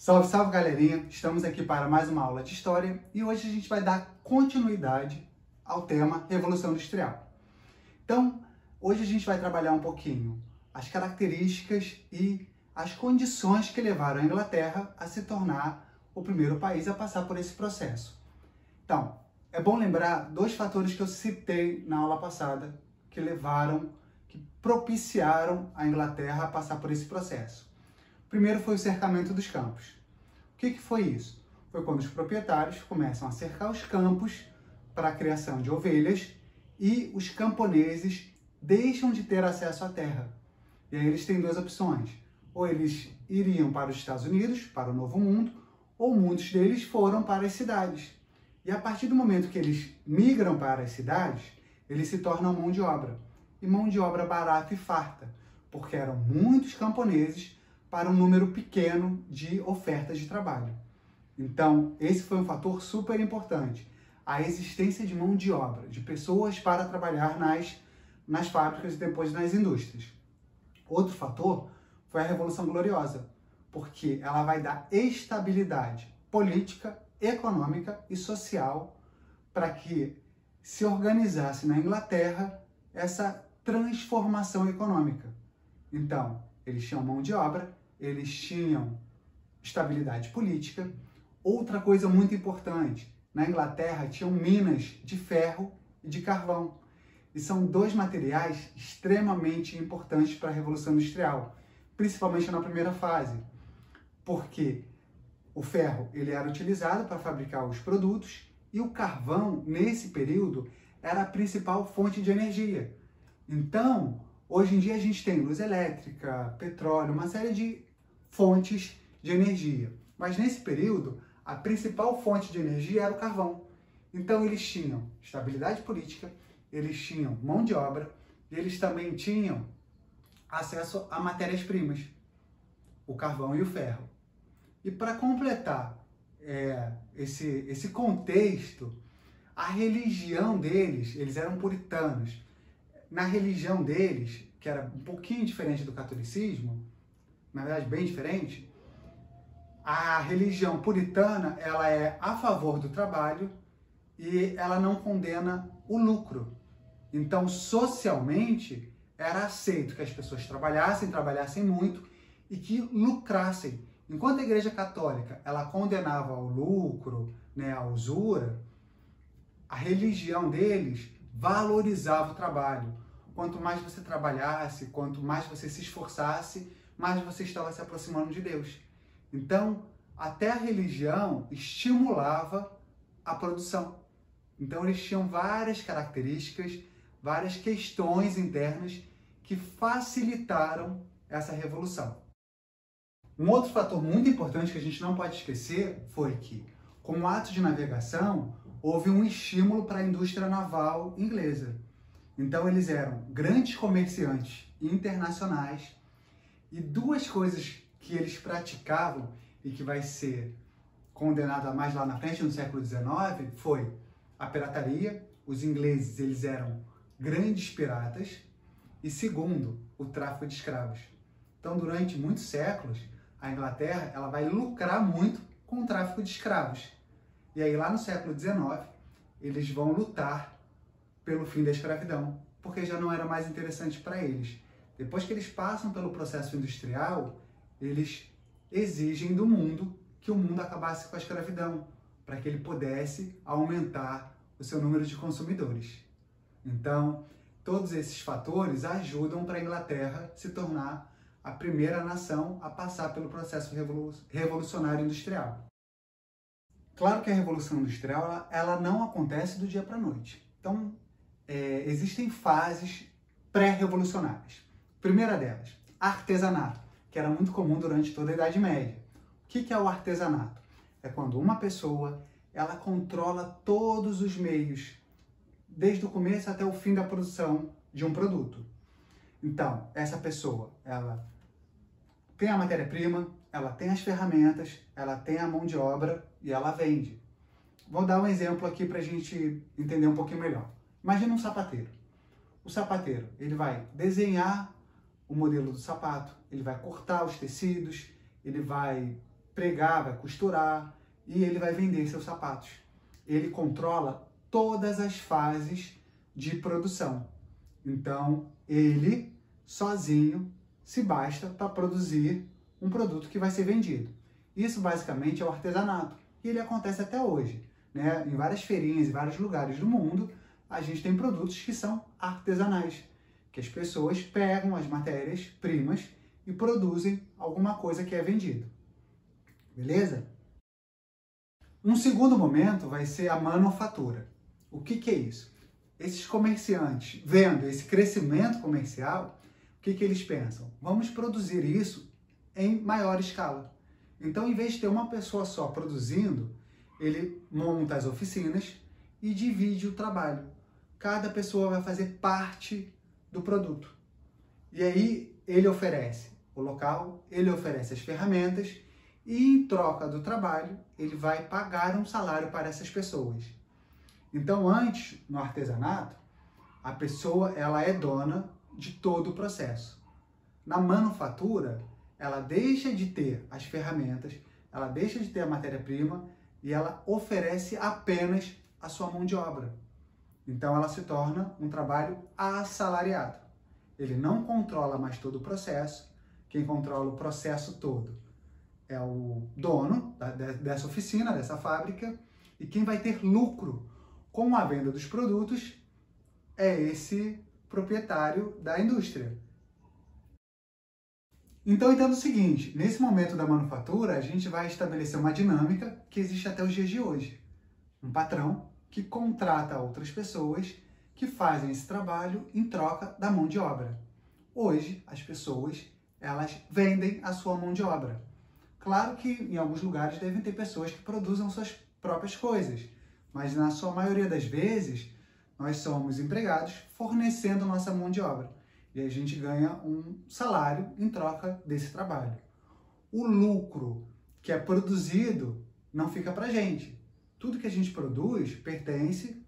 Salve, salve, galerinha! Estamos aqui para mais uma aula de História e hoje a gente vai dar continuidade ao tema Revolução Industrial. Então, hoje a gente vai trabalhar um pouquinho as características e as condições que levaram a Inglaterra a se tornar o primeiro país a passar por esse processo. Então, é bom lembrar dois fatores que eu citei na aula passada que propiciaram a Inglaterra a passar por esse processo. O primeiro foi o cercamento dos campos. O que foi isso? Foi quando os proprietários começam a cercar os campos para a criação de ovelhas e os camponeses deixam de ter acesso à terra. E aí eles têm duas opções. Ou eles iriam para os Estados Unidos, para o Novo Mundo, ou muitos deles foram para as cidades. E a partir do momento que eles migram para as cidades, eles se tornam mão de obra. E mão de obra barata e farta, porque eram muitos camponeses para um número pequeno de ofertas de trabalho. Então, esse foi um fator super importante. A existência de mão de obra, de pessoas para trabalhar nas fábricas e depois nas indústrias. Outro fator foi a Revolução Gloriosa, porque ela vai dar estabilidade política, econômica e social para que se organizasse na Inglaterra essa transformação econômica. Então, eles tinham mão de obra, eles tinham estabilidade política. Outra coisa muito importante, na Inglaterra tinham minas de ferro e de carvão. E são dois materiais extremamente importantes para a Revolução Industrial, principalmente na primeira fase, porque o ferro ele era utilizado para fabricar os produtos e o carvão, nesse período, era a principal fonte de energia. Então, hoje em dia a gente tem luz elétrica, petróleo, uma série de fontes de energia. Mas nesse período, a principal fonte de energia era o carvão. Então eles tinham estabilidade política, eles tinham mão de obra, e eles também tinham acesso a matérias-primas, o carvão e o ferro. E para completar esse contexto, a religião deles, eles eram puritanos. Na religião deles, que era um pouquinho diferente do catolicismo, na verdade bem diferente, a religião puritana ela é a favor do trabalho e ela não condena o lucro. Então, socialmente, era aceito que as pessoas trabalhassem muito e que lucrassem. Enquanto a Igreja Católica ela condenava o lucro, a usura, a religião deles valorizava o trabalho. Quanto mais você trabalhasse, quanto mais você se esforçasse, mais você estava se aproximando de Deus. Então, até a religião estimulava a produção. Então, eles tinham várias características, várias questões internas que facilitaram essa revolução. Um outro fator muito importante que a gente não pode esquecer foi que, como ato de navegação, houve um estímulo para a indústria naval inglesa. Então, eles eram grandes comerciantes internacionais e duas coisas que eles praticavam e que vai ser condenada mais lá na frente, no século XIX, foi a pirataria. Os ingleses eles eram grandes piratas. E segundo, o tráfico de escravos. Então, durante muitos séculos, a Inglaterra ela vai lucrar muito com o tráfico de escravos. E aí, lá no século XIX, eles vão lutar pelo fim da escravidão, porque já não era mais interessante para eles. Depois que eles passam pelo processo industrial, eles exigem do mundo que o mundo acabasse com a escravidão, para que ele pudesse aumentar o seu número de consumidores. Então, todos esses fatores ajudam para a Inglaterra se tornar a primeira nação a passar pelo processo revolucionário industrial. Claro que a Revolução Industrial ela não acontece do dia para a noite. Então, existem fases pré-revolucionárias. Primeira delas, artesanato, que era muito comum durante toda a Idade Média. O que é o artesanato? É quando uma pessoa ela controla todos os meios, desde o começo até o fim da produção de um produto. Então, essa pessoa, ela tem a matéria-prima, ela tem as ferramentas, ela tem a mão de obra e ela vende. Vou dar um exemplo aqui para a gente entender um pouquinho melhor. Imagina um sapateiro. O sapateiro, ele vai desenhar o modelo do sapato, ele vai cortar os tecidos, ele vai pregar, vai costurar e ele vai vender seus sapatos. Ele controla todas as fases de produção. Então, ele sozinho se basta para produzir um produto que vai ser vendido. Isso basicamente é o artesanato. E ele acontece até hoje, né? Em várias feirinhas, em vários lugares do mundo, a gente tem produtos que são artesanais, que as pessoas pegam as matérias-primas e produzem alguma coisa que é vendida. Beleza? Um segundo momento vai ser a manufatura. O que é isso? Esses comerciantes, vendo esse crescimento comercial, o que eles pensam? Vamos produzir isso em maior escala. Então, em vez de ter uma pessoa só produzindo, ele monta as oficinas e divide o trabalho. Cada pessoa vai fazer parte do produto. E aí ele oferece o local, ele oferece as ferramentas e em troca do trabalho ele vai pagar um salário para essas pessoas. Então antes, no artesanato, a pessoa ela é dona de todo o processo. Na manufatura, ela deixa de ter as ferramentas, ela deixa de ter a matéria-prima e ela oferece apenas a sua mão de obra. Então ela se torna um trabalho assalariado. Ele não controla mais todo o processo. Quem controla o processo todo é o dono dessa oficina, dessa fábrica, e quem vai ter lucro com a venda dos produtos é esse proprietário da indústria. Então entenda o seguinte, nesse momento da manufatura, a gente vai estabelecer uma dinâmica que existe até os dias de hoje. Um patrão que contrata outras pessoas que fazem esse trabalho em troca da mão de obra. Hoje, as pessoas, elas vendem a sua mão de obra. Claro que em alguns lugares devem ter pessoas que produzam suas próprias coisas, mas na sua maioria das vezes, nós somos empregados fornecendo nossa mão de obra. E a gente ganha um salário em troca desse trabalho. O lucro que é produzido não fica pra gente. Tudo que a gente produz pertence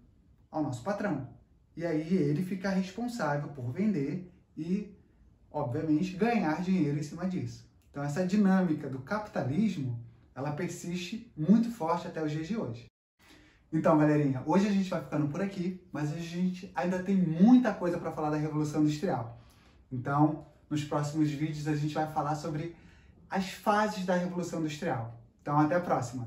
ao nosso patrão. E aí ele fica responsável por vender e, obviamente, ganhar dinheiro em cima disso. Então essa dinâmica do capitalismo, ela persiste muito forte até os dias de hoje. Então, galerinha, hoje a gente vai ficando por aqui, mas a gente ainda tem muita coisa para falar da Revolução Industrial. Então, nos próximos vídeos a gente vai falar sobre as fases da Revolução Industrial. Então, até a próxima!